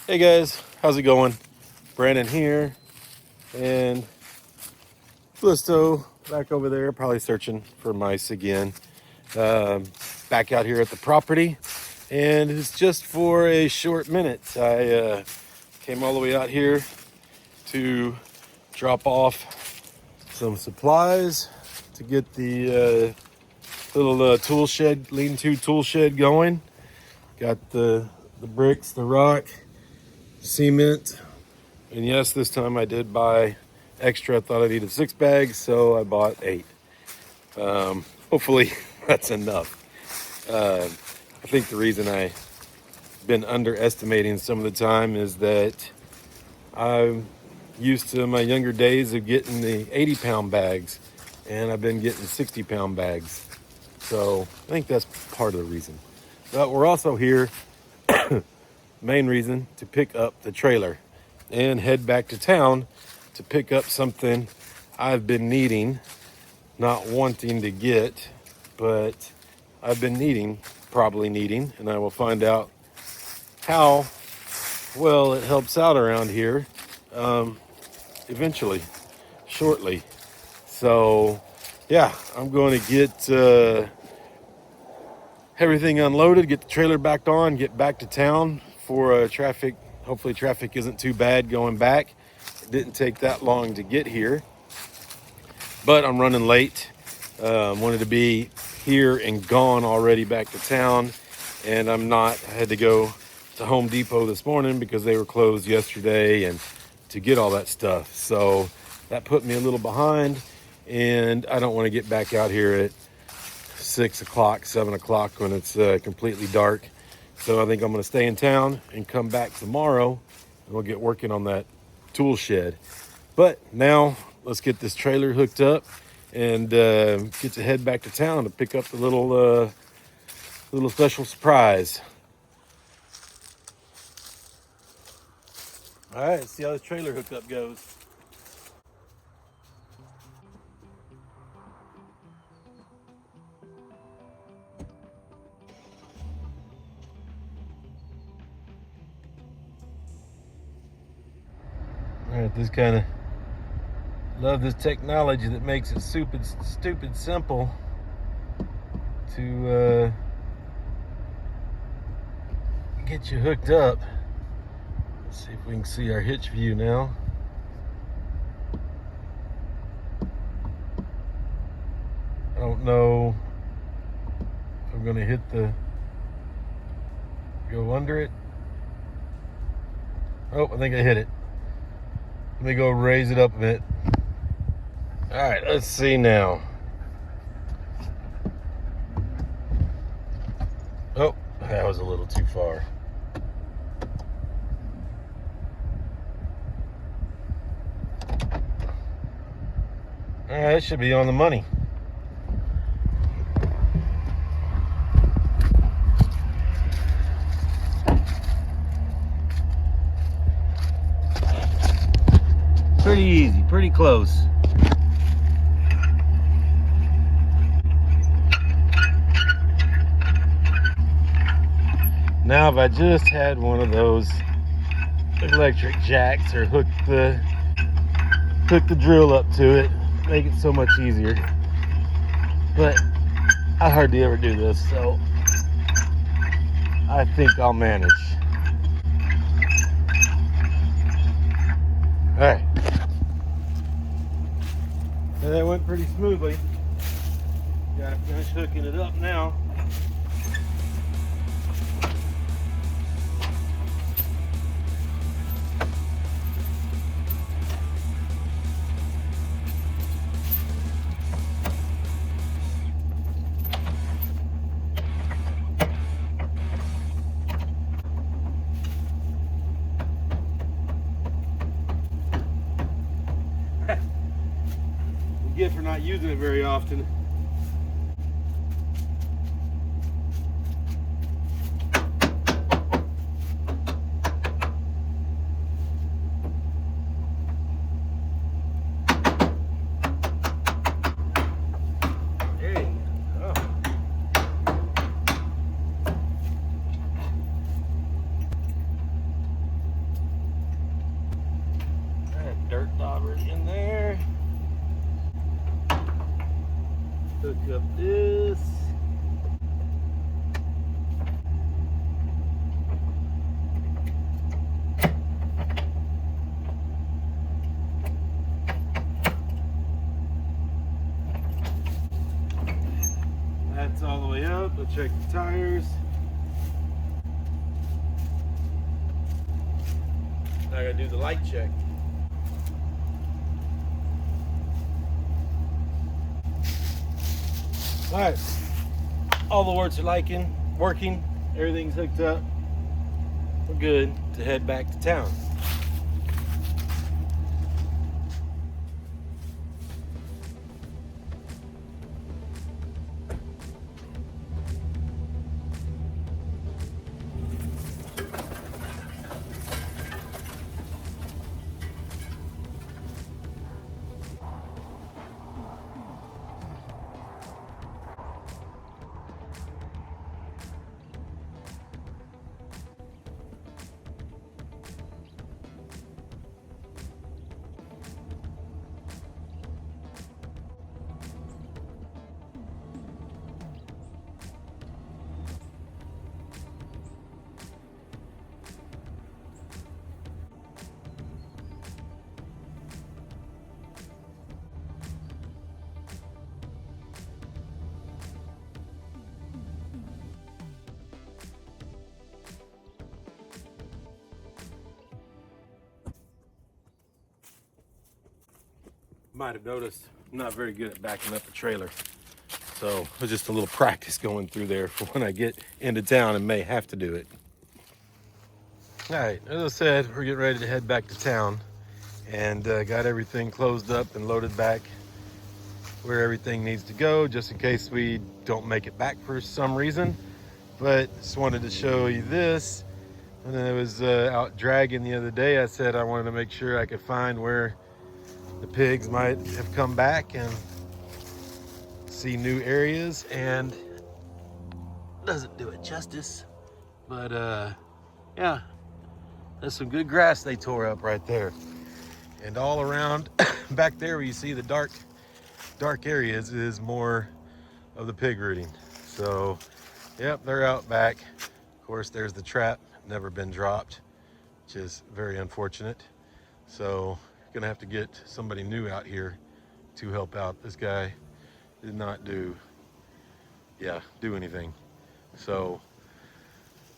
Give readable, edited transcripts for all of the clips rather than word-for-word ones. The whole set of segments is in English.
Hey guys, how's it going? Brandon here, and Blisto back over there, probably searching for mice again. Um, Back out here at the property, and it's just for a short minute. I came all the way out here to drop off some supplies to get the little tool shed, lean-to tool shed going. Got the bricks, the rock, cement, and yes, this time I did buy extra. I thought I needed 6 bags, so I bought 8. Hopefully that's enough. I think the reason I've been underestimating some of the time is that I'm used to my younger days of getting the 80-pound bags, and I've been getting 60-pound bags. So I think that's part of the reason. But we're also here, main reason, to pick up the trailer and head back to town to pick up something I've been needing, not wanting to get, but I've been probably needing, and I will find out how well it helps out around here eventually, shortly. So yeah, I'm going to get everything unloaded, get the trailer back on, get back to town for traffic. Hopefully traffic isn't too bad going back. It didn't take that long to get here, but I'm running late. Wanted to be here and gone already back to town, and I'm not. I had to go to Home Depot this morning because they were closed yesterday and to get all that stuff. So that put me a little behind, and I don't want to get back out here at 6 o'clock, 7 o'clock when it's completely dark. So I think I'm going to stay in town and come back tomorrow, and we'll get working on that tool shed. But now let's get this trailer hooked up and get to head back to town to pick up the little special surprise. All right, let's see how this trailer hookup goes. All right, this kind of love this technology that makes it stupid simple to get you hooked up. Let's see if we can see our hitch view now. I don't know if I'm gonna go under it. Oh, I think I hit it. Let me go raise it up a bit. All right, let's see now. Oh, that was a little too far. All right, that should be on the money. Pretty easy, pretty close. Now, if I just had one of those electric jacks or hook the drill up to it, make it so much easier. But I hardly ever do this, so I think I'll manage. All right. And that went pretty smoothly. Gotta finish hooking it up now. Get for not using it very often. Hey, oh. Hook up this. That's all the way up. Let's check the tires. Now I gotta do the light check. All right, all the works are working. Everything's hooked up. We're good to head back to town. Might have noticed I'm not very good at backing up a trailer. So it was just a little practice going through there for when I get into town and may have to do it. All right, as I said, we're getting ready to head back to town and got everything closed up and loaded back where everything needs to go, just in case we don't make it back for some reason. But just wanted to show you this. When I was out dragging the other day, I said I wanted to make sure I could find where the pigs might have come back and see new areas, and doesn't do it justice. But yeah, there's some good grass they tore up right there. And all around back there where you see the dark areas is more of the pig rooting. So yep, they're out back. Of course, there's the trap, never been dropped, which is very unfortunate. So gonna have to get somebody new out here to help out. This guy did not do anything. So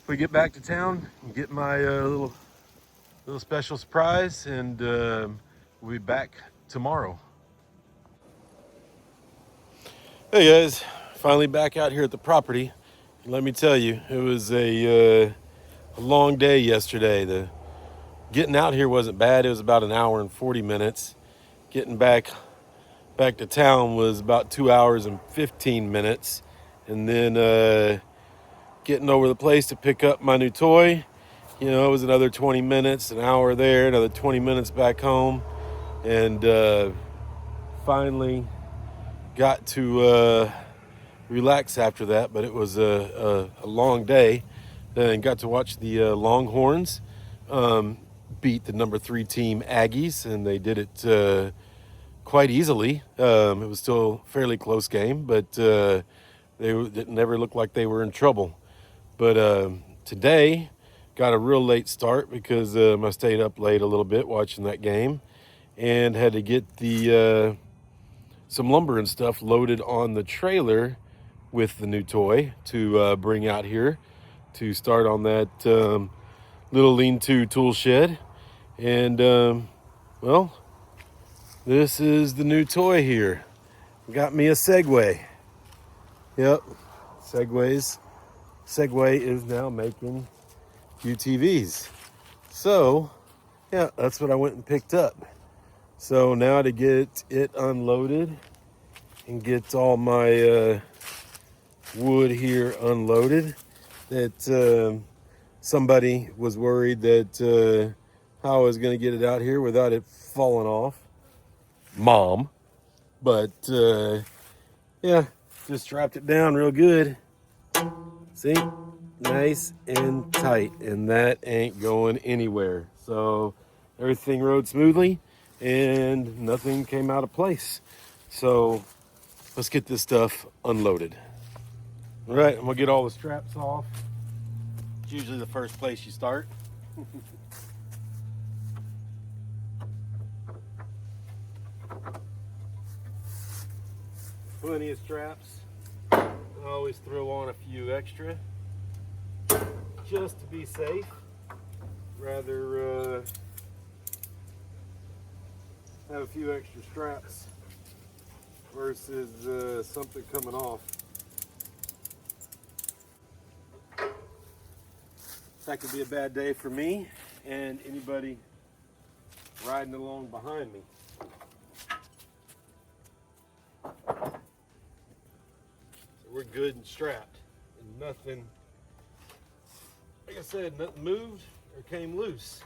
if we get back to town and get my little special surprise, and we'll be back tomorrow. Hey guys, finally back out here at the property. Let me tell you, it was a long day yesterday. Getting out here wasn't bad. It was about an hour and 40 minutes. Getting back to town was about 2 hours and 15 minutes. And then getting over the place to pick up my new toy, it was another 20 minutes, an hour there, another 20 minutes back home. And finally got to relax after that, but it was a long day. Then got to watch the Longhorns beat the number 3 team Aggies, and they did it quite easily. It was still a fairly close game, but it never looked like they were in trouble. But today got a real late start because I stayed up late a little bit watching that game, and had to get the some lumber and stuff loaded on the trailer with the new toy to bring out here to start on that little lean-to tool shed. And well, this is the new toy here. Got me a Segway. Yep, Segway is now making UTVs. So yeah, that's what I went and picked up. So now to get it unloaded and get all my wood here unloaded, that somebody was worried that how I was going to get it out here without it falling off. Mom. But yeah, just strapped it down real good. See? Nice and tight, and that ain't going anywhere. So everything rode smoothly and nothing came out of place. So let's get this stuff unloaded. All right, I'm gonna get all the straps off. It's usually the first place you start. Plenty of straps. I always throw on a few extra just to be safe. Rather have a few extra straps versus something coming off. That could be a bad day for me and anybody riding along behind me. So we're good and strapped, and nothing, like I said, nothing moved or came loose.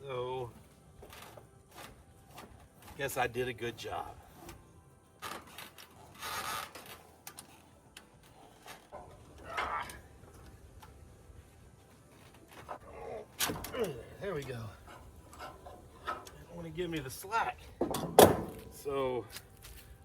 So guess I did a good job. There we go. They don't want to give me the slack. So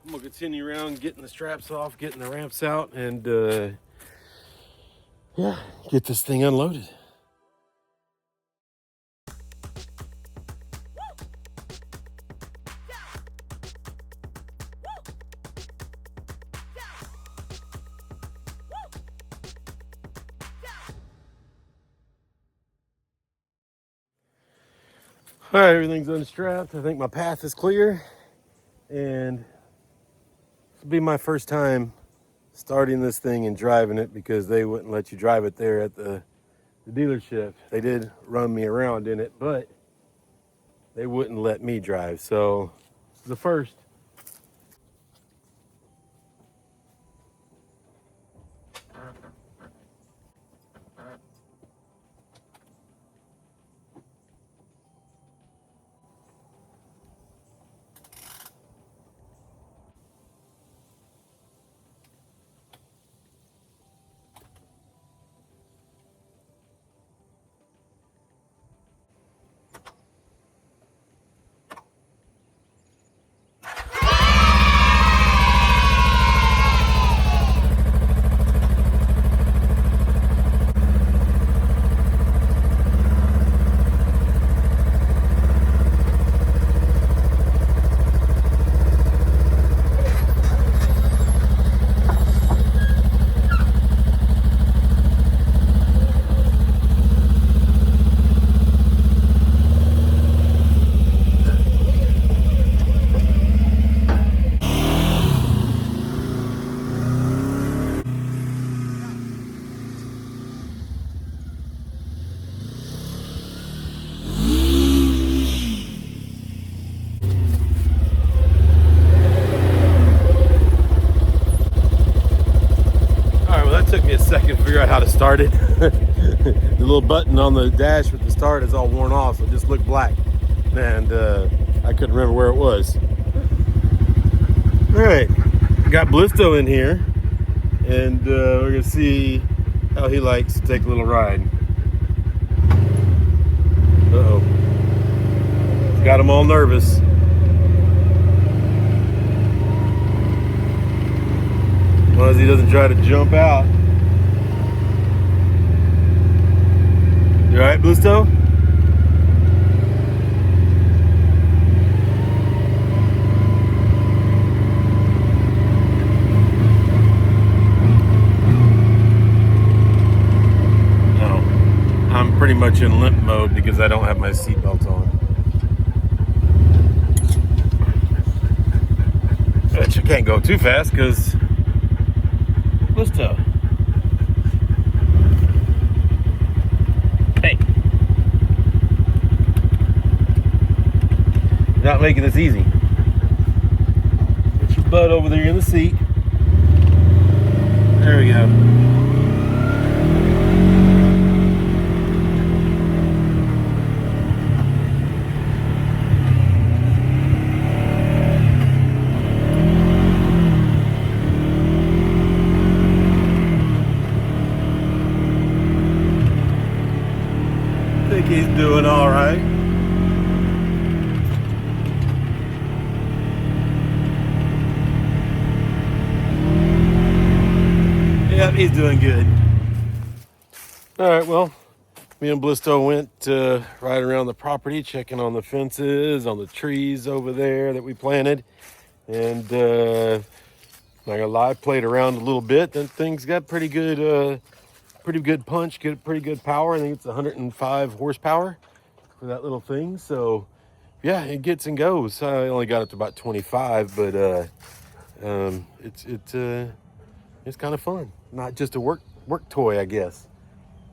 I'm gonna continue around getting the straps off, getting the ramps out, and yeah, get this thing unloaded. All right, everything's unstrapped. I think my path is clear, and this will be my first time starting this thing and driving it because they wouldn't let you drive it there at the dealership. They did run me around in it, but they wouldn't let me drive. So this is the first. Took me a second to figure out how to start it. The little button on the dash with the start is all worn off, so it just looked black, and I couldn't remember where it was. All right, got Blisto in here, and we're gonna see how he likes to take a little ride. Uh-oh, got him all nervous. As long as he doesn't try to jump out. You alright, Blisto? No. I'm pretty much in limp mode because I don't have my seatbelt on. But you can't go too fast because Blisto. Hey. You're not making this easy. Get your butt over there in the seat. There we go. I think he's doing all right. He's doing good. All right, well, me and Blisto went right around the property, checking on the fences, on the trees over there that we planted. And not gonna lie, played around a little bit. Then things got pretty good punch, pretty good power. I think it's 105 horsepower for that little thing. So yeah, it gets and goes. I only got it to about 25, but it's kind of fun. Not just a work toy, I guess.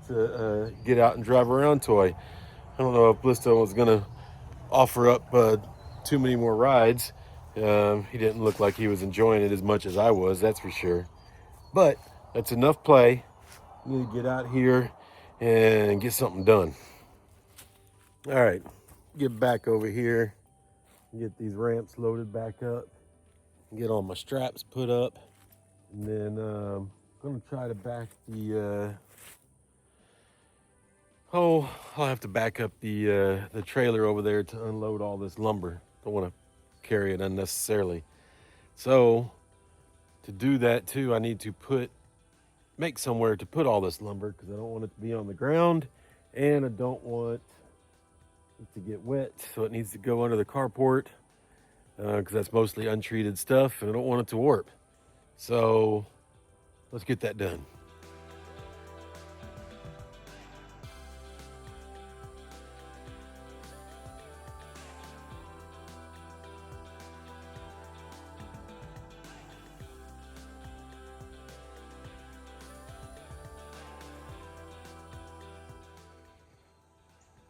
To get out and drive around toy. I don't know if Blisto was gonna offer up too many more rides. He didn't look like he was enjoying it as much as I was, that's for sure. But that's enough play. We need to get out here and get something done. All right, get back over here, get these ramps loaded back up, get all my straps put up, and then I'm gonna try to back the I'll have to back up the trailer over there to unload all this lumber. Don't want to carry it unnecessarily. So to do that too, I need to make somewhere to put all this lumber because I don't want it to be on the ground, and I don't want it to get wet. So it needs to go under the carport because that's mostly untreated stuff, and I don't want it to warp. So let's get that done.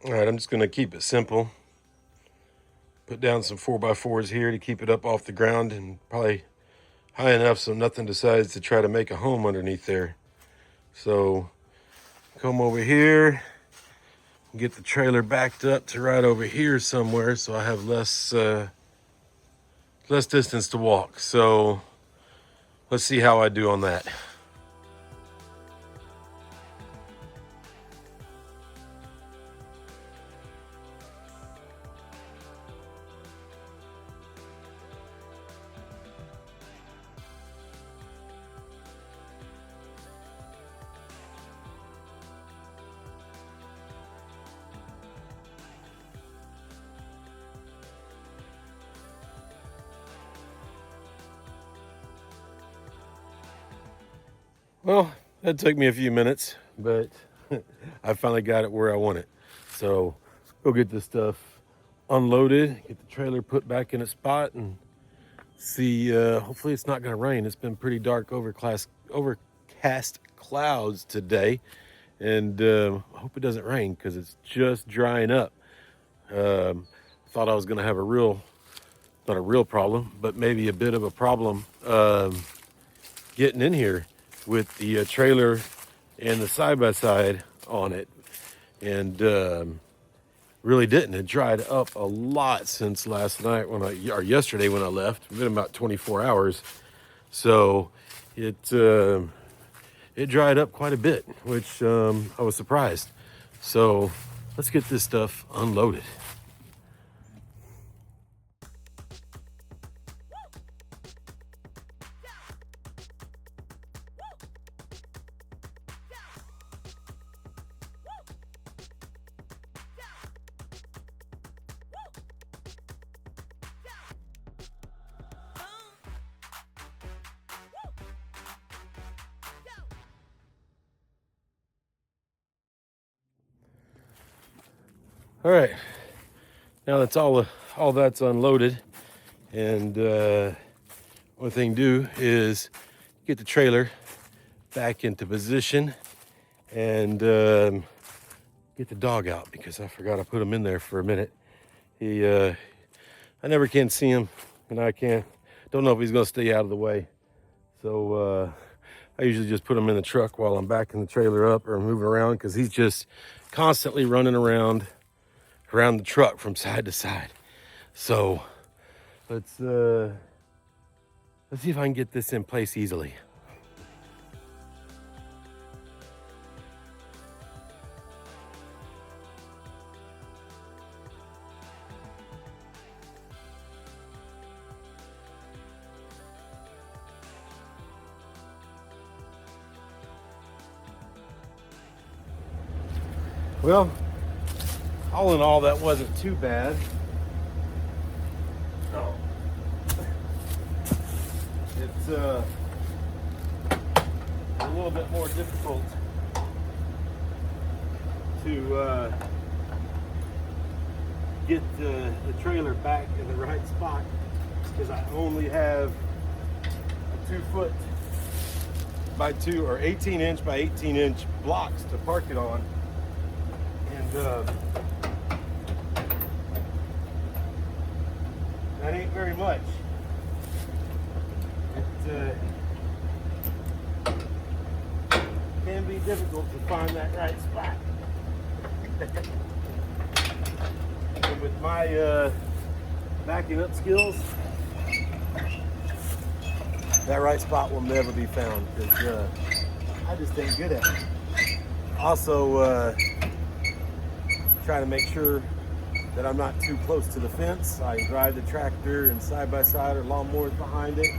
All right, I'm just gonna keep it simple. Put down some 4x4s here to keep it up off the ground and probably high enough so nothing decides to try to make a home underneath there. So come over here, get the trailer backed up to right over here somewhere so I have less distance to walk. So let's see how I do on that. Well, that took me a few minutes, but I finally got it where I want it. So go get this stuff unloaded, get the trailer put back in its spot, and see. Hopefully, it's not going to rain. It's been pretty dark, overcast clouds today, and I hope it doesn't rain because it's just drying up. Thought I was going to have not a real problem, but maybe a bit of a problem getting in here with the trailer and the side-by-side on it, and really didn't. It dried up a lot since last night or yesterday when I left. It's been about 24 hours, so it dried up quite a bit, which I was surprised. So let's get this stuff unloaded. All right, now that's all that's unloaded, and one thing to do is get the trailer back into position and get the dog out because I forgot I put him in there for a minute. I never can see him, and don't know if he's gonna stay out of the way. So I usually just put him in the truck while I'm backing the trailer up or moving around because he's just constantly running around the truck from side to side. So let's see if I can get this in place easily. Well, all in all, that wasn't too bad. Oh. It's a little bit more difficult to get the trailer back in the right spot because I only have a 2 foot by 2 or 18 inch by 18 inch blocks to park it on, and that ain't very much. It can be difficult to find that right spot. And with my backing up skills, that right spot will never be found because I just ain't good at it. Also, try to make sure that I'm not too close to the fence. I drive the tractor and side by side or lawnmowers behind it.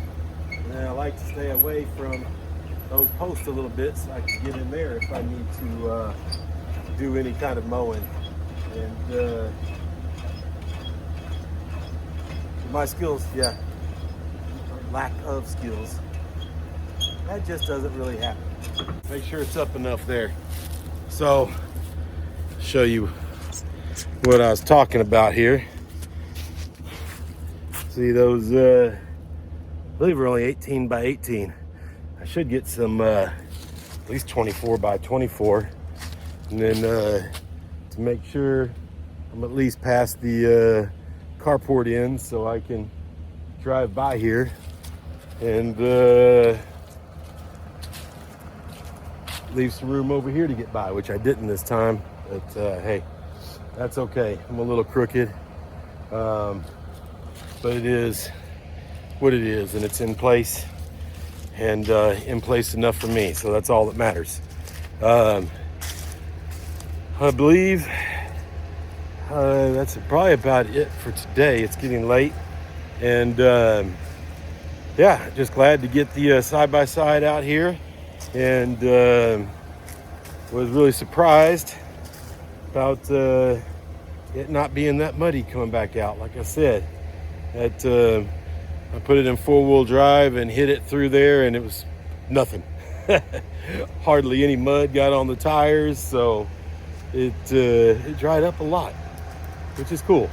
And then I like to stay away from those posts a little bit so I can get in there if I need to do any kind of mowing. And my skills, yeah, lack of skills, that just doesn't really happen. Make sure it's up enough there. So, show you what I was talking about here. See those, I believe we're only 18 by 18. I should get some at least 24 by 24. And then to make sure I'm at least past the carport end so I can drive by here and leave some room over here to get by, which I didn't this time, but hey, that's okay. I'm a little crooked, but it is what it is, and it's in place, and in place enough for me, so that's all that matters. I believe that's probably about it for today. It's getting late, and yeah, just glad to get the side-by-side out here, and was really surprised about it not being that muddy coming back out. Like I said, I put it in 4-wheel drive and hit it through there, and it was nothing. Hardly any mud got on the tires, so it dried up a lot, which is cool.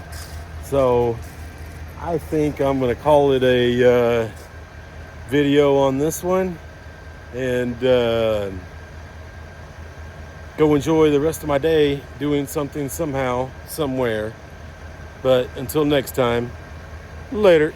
So I think I'm gonna call it a video on this one, and go enjoy the rest of my day doing something somehow, somewhere. But until next time, later.